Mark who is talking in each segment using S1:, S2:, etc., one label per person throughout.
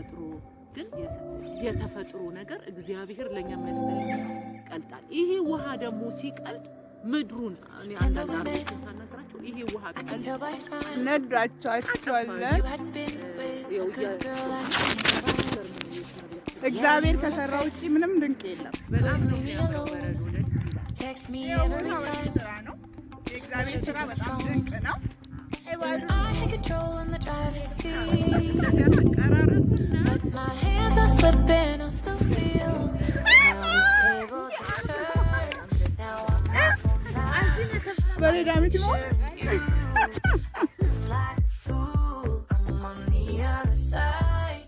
S1: የተፈጥሮ ግን የተፈጥሮ ነገር እግዚአብሔር ለኛ የሚያስፈልግ ቀልጣል ይሄ ውሃ ደግሞ ሲቀልጥ ምድሩን እኔ አንዳንዶችን ሳናግራቸው ይሄ ውሃ ቀልጥ
S2: ነዷቸዋል እግዚአብሔር ከሰራው ውጪ ምንም ድንቅ የለም
S1: በጣም ነው የሚያምረው በረዶ ደስ ይላል
S2: እግዚአብሔር ስራ በጣም ድንቅ ነው
S3: I had control in the driver's seat, but my hands are slipping off the wheel. Now the tables have turned. Now I'm like a fool. I'm on the other side.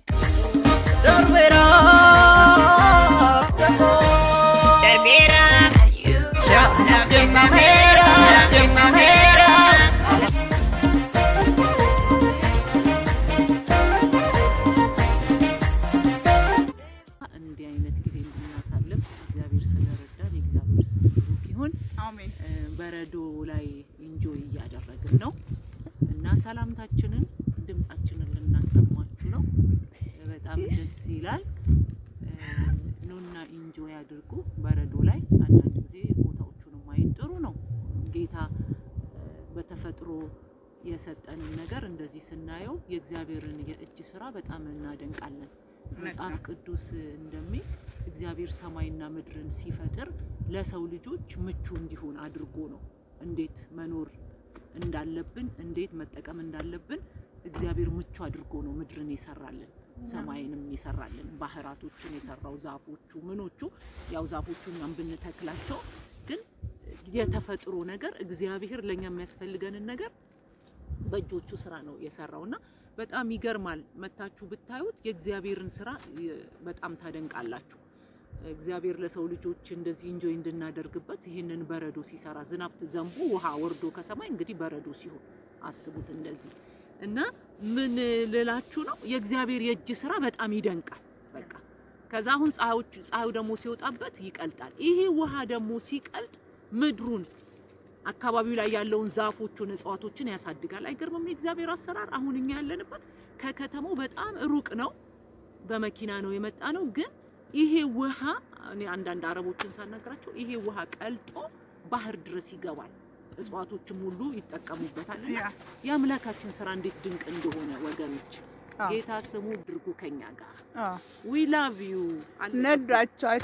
S1: በረዶ ላይ ኢንጆይ ያደረግን ነው እና ሰላምታችንን ድምጻችንን ልናሰማችሁ ነው በጣም ደስ ይላል ኑና ኢንጆይ አድርጉ በረዶ ላይ አንዳንድ ጊዜ ቦታዎቹን ማየት ጥሩ ነው ጌታ በተፈጥሮ የሰጠንን ነገር እንደዚህ ስናየው የእግዚአብሔርን የእጅ ስራ በጣም እናደንቃለን መጽሐፍ ቅዱስ እንደሚል እግዚአብሔር ሰማይና ምድርን ሲፈጥር ለሰው ልጆች ምቹ እንዲሆን አድርጎ ነው እንዴት መኖር እንዳለብን እንዴት መጠቀም እንዳለብን እግዚአብሔር ምቹ አድርጎ ነው ምድርን ይሰራልን ሰማይንም ይሰራልን ባህራቶችን ይሰራው ዛፎቹ ምኖቹ ያው ዛፎቹን አንብንተክላቸው ግን የተፈጥሮ ነገር እግዚአብሔር ለኛ የሚያስፈልገንን ነገር በእጆቹ ስራ ነው የሰራውና በጣም ይገርማል መታችሁ ብታዩት የእግዚአብሔርን ስራ በጣም ታደንቃላችሁ እግዚአብሔር ለሰው ልጆች እንደዚህ ኢንጆይ እንድናደርግበት ይሄንን በረዶ ሲሰራ ዝናብ ዘንቦ ውሃ ወርዶ ከሰማይ እንግዲህ በረዶ ሲሆን አስቡት እንደዚህ እና ምን ልላችሁ ነው የእግዚአብሔር የእጅ ስራ በጣም ይደንቃል በቃ ከዛ አሁን ፀሐዩ ደግሞ ሲወጣበት ይቀልጣል ይሄ ውሃ ደግሞ ሲቀልጥ ምድሩን አካባቢው ላይ ያለውን ዛፎቹን እጽዋቶችን ያሳድጋል አይገርምም የእግዚአብሔር አሰራር አሁን እኛ ያለንበት ከከተማው በጣም ሩቅ ነው በመኪና ነው የመጣ ነው ግን ይሄ ውሃ እኔ አንዳንድ አረቦችን ሳናግራቸው ይሄ ውሃ ቀልጦ ባህር ድረስ ይገባል እጽዋቶችም ሁሉ ይተቀሙበታልና ያምላካችን ስራ እንዴት ድንቅ እንደሆነ ወገኖች ጌታ ስሙ ድርጉ ከኛ ጋር we love you
S2: ነዷቸዋል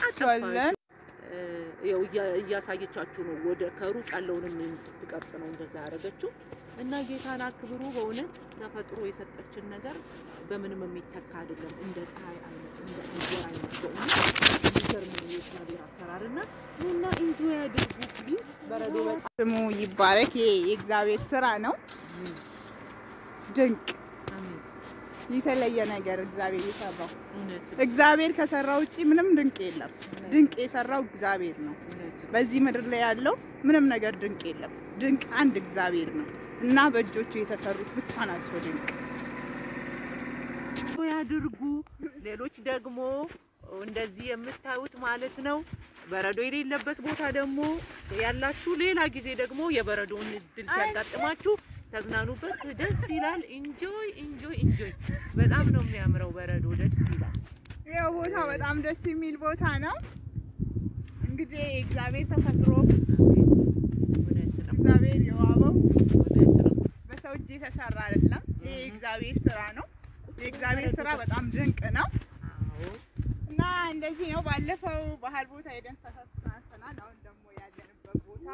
S1: ያሳየቻችሁ ነው ወደ ከሩቅ ያለውንም እንድትቀርጽ ነው እንደዛ ያረጋችሁ እና ጌታን አክብሩ በእውነት ተፈጥሮ የሰጠችን ነገር በምንም የሚተካ አይደለም እንደ ፀሐይ አይነት እንደ እንጀራ አይነት ነው የእግዚአብሔር አሰራርና እና ኢንጆይ አድርጉ ፕሊዝ በረዶ
S2: ስሙ ይባረክ የእግዚአብሔር ስራ ነው ድንቅ የተለየ ነገር እግዚአብሔር ይሰራው እግዚአብሔር ከሰራው ውጪ ምንም ድንቅ የለም ድንቅ የሰራው እግዚአብሔር ነው በዚህ ምድር ላይ ያለው ምንም ነገር ድንቅ የለም ድንቅ አንድ እግዚአብሔር ነው እና በእጆቹ የተሰሩት ብቻ ናቸው ድንቅ
S1: ያድርጉ ሌሎች ደግሞ እንደዚህ የምታዩት ማለት ነው በረዶ የሌለበት ቦታ ደግሞ ያላችሁ ሌላ ጊዜ ደግሞ የበረዶን ድል ሲያጋጥማችሁ ተዝናኑበት ደስ ይላል ኢንጆይ በጣም ነው የሚያምረው በረዶ ደስ ይላል
S2: ያው ቦታ በጣም ደስ የሚል ቦታ ነው እንግዲህ እግዚአብሔር ተፈጥሮ እግዚአብሔር የዋበው በሰው እጅ የተሰራ አይደለም ይሄ እግዚአብሔር ስራ ነው የእግዚአብሔር ስራ በጣም ድንቅ ነው እና እንደዚህ ነው ባለፈው ባህር ቦታ ሄደን ተሳስተናል አሁን ደግሞ ያለንበት ቦታ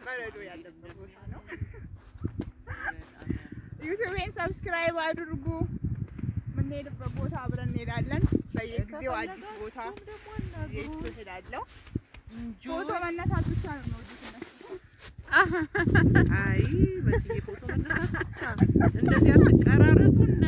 S2: በረዶ ያለበት ቦታ ነው ዩቲዩብን ሰብስክራይብ አድርጉ ምን ሄድበት ቦታ አብረን እንሄዳለን በየጊዜው አዲስ ቦታ ይሄዳለሁ ፎቶ መነሳት ብቻ ነው
S1: አይ በዚህ ፎቶ መነሳት ብቻ እንደዚህ አትቀራረጡና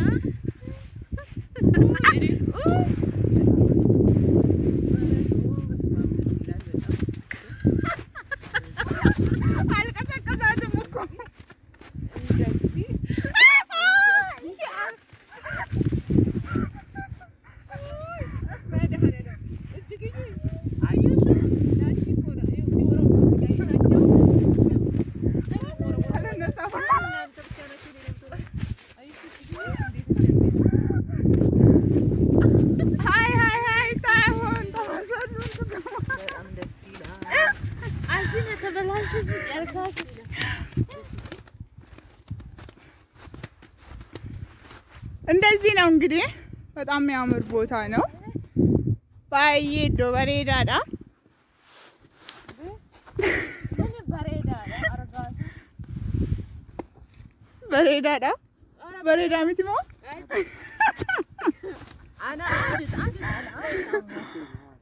S2: እንደዚህ ነው እንግዲህ በጣም የሚያምር ቦታ ነው ባይዶ በሬዳዳ በሬዳዳ በሬዳ ምትሞ አና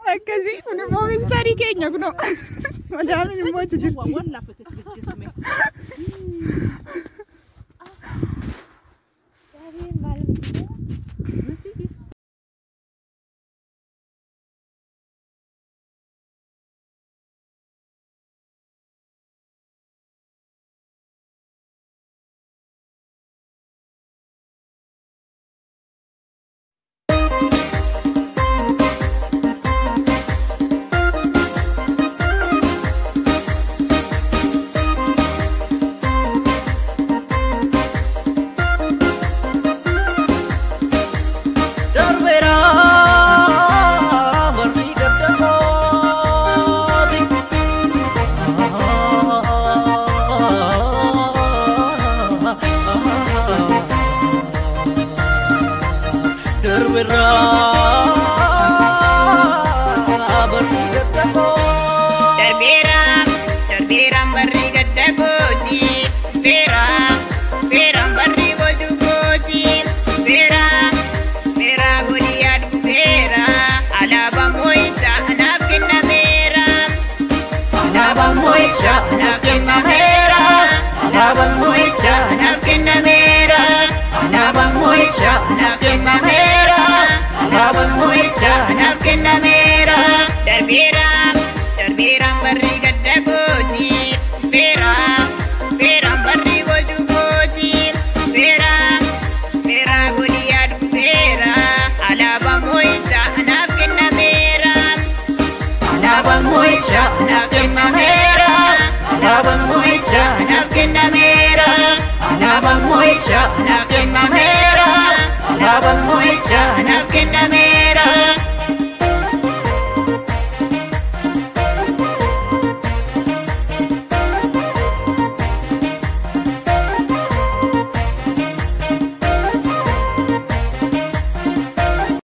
S2: አከዚ ምንም ሚስተሪ ከኛ ነው ማዳምን ሞት ጅርቲ ወላ ፈተት ልጅስሜ
S4: Nafkin na mera,